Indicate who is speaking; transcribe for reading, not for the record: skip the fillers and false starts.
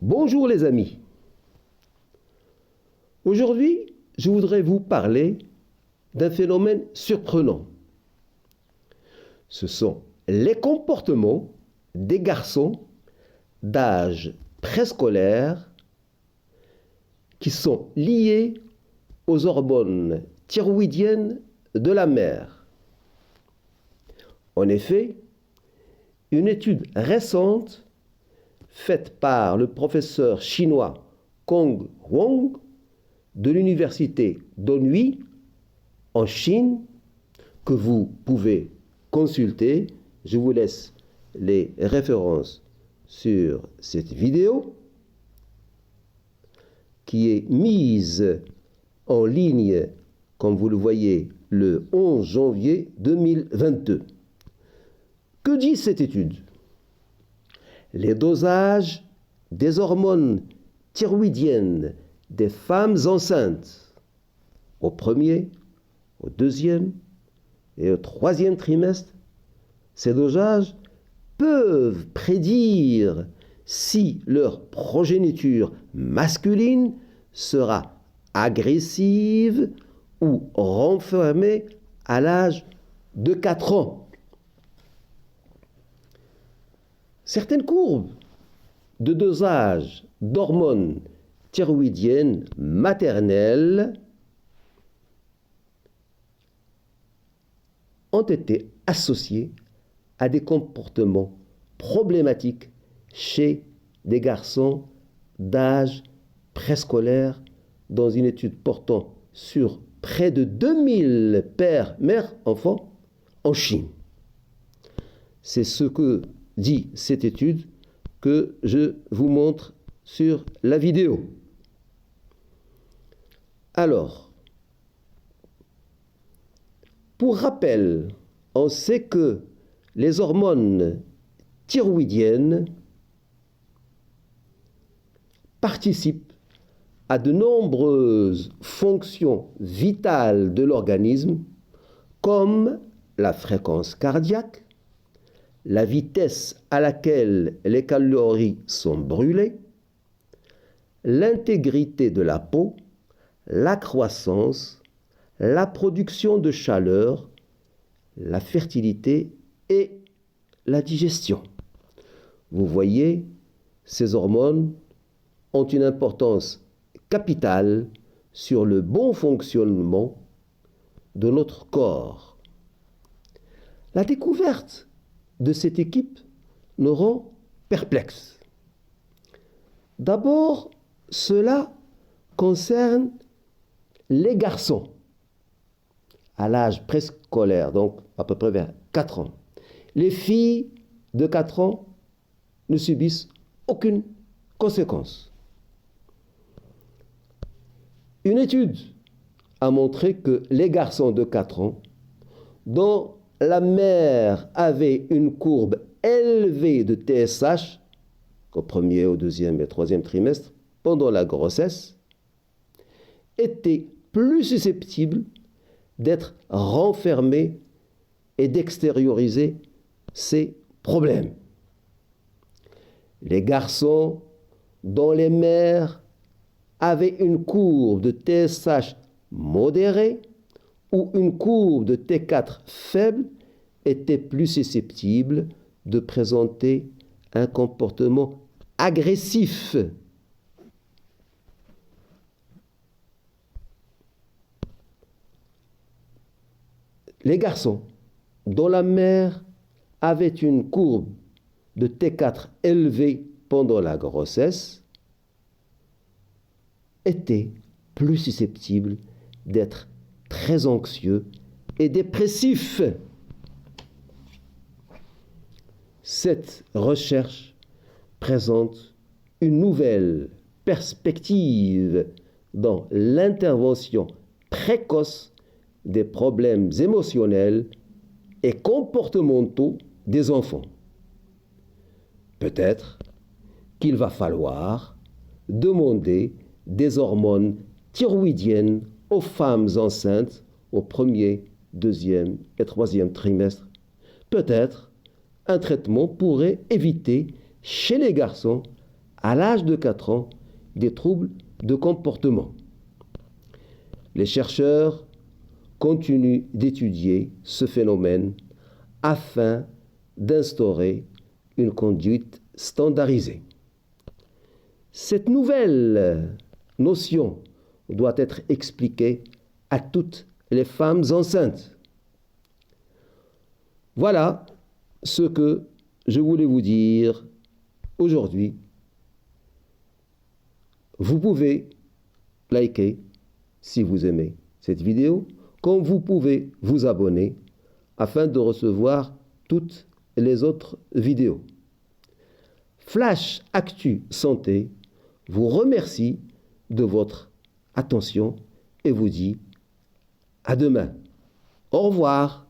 Speaker 1: Bonjour les amis. Aujourd'hui, je voudrais vous parler d'un phénomène surprenant. Ce sont les comportements des garçons d'âge préscolaire qui sont liés aux hormones thyroïdiennes de la mère. En effet, une étude récente faite par le professeur chinois Kong Wong de l'université d'Anhui en Chine, que vous pouvez consulter. Je vous laisse les références sur cette vidéo qui est mise en ligne, comme vous le voyez, le 11 janvier 2022. Que dit cette étude ? Les dosages des hormones thyroïdiennes des femmes enceintes au premier, au deuxième et au troisième trimestre, ces dosages peuvent prédire si leur progéniture masculine sera agressive ou renfermée à l'âge de 4 ans. Certaines courbes de dosage d'hormones thyroïdiennes maternelles ont été associées à des comportements problématiques chez des garçons d'âge préscolaire dans une étude portant sur près de 2000 pères, mères, enfants en Chine. C'est ce que dit cette étude que je vous montre sur la vidéo. Alors, pour rappel, on sait que les hormones thyroïdiennes participent à de nombreuses fonctions vitales de l'organisme, comme la fréquence cardiaque, la vitesse à laquelle les calories sont brûlées, l'intégrité de la peau, la croissance, la production de chaleur, la fertilité et la digestion. Vous voyez, ces hormones ont une importance capitale sur le bon fonctionnement de notre corps. La découverte de cette équipe nous rend perplexes. D'abord, cela concerne les garçons à l'âge préscolaire, donc à peu près vers 4 ans. Les filles de 4 ans ne subissent aucune conséquence. Une étude a montré que les garçons de 4 ans, dont la mère avait une courbe élevée de TSH au premier, au deuxième et au troisième trimestre pendant la grossesse, étaient plus susceptibles d'être renfermés et d'extérioriser ces problèmes. Les garçons dont les mères avaient une courbe de TSH modérée ou une courbe de T4 faible étaient plus susceptibles de présenter un comportement agressif. Les garçons dont la mère avait une courbe de T4 élevée pendant la grossesse étaient plus susceptibles d'être très anxieux et dépressifs. Cette recherche présente une nouvelle perspective dans l'intervention précoce des problèmes émotionnels et comportementaux des enfants. Peut-être qu'il va falloir demander des hormones thyroïdiennes aux femmes enceintes au premier, deuxième et troisième trimestre. Peut-être un traitement pourrait éviter chez les garçons à l'âge de 4 ans, des troubles de comportement. Les chercheurs continuent d'étudier ce phénomène afin d'instaurer une conduite standardisée. Cette nouvelle notion doit être expliquée à toutes les femmes enceintes. Voilà ce que je voulais vous dire aujourd'hui. Vous pouvez liker si vous aimez cette vidéo, comme vous pouvez vous abonner afin de recevoir toutes les autres vidéos. Flash Actu Santé vous remercie de votre attention et vous dit à demain. Au revoir.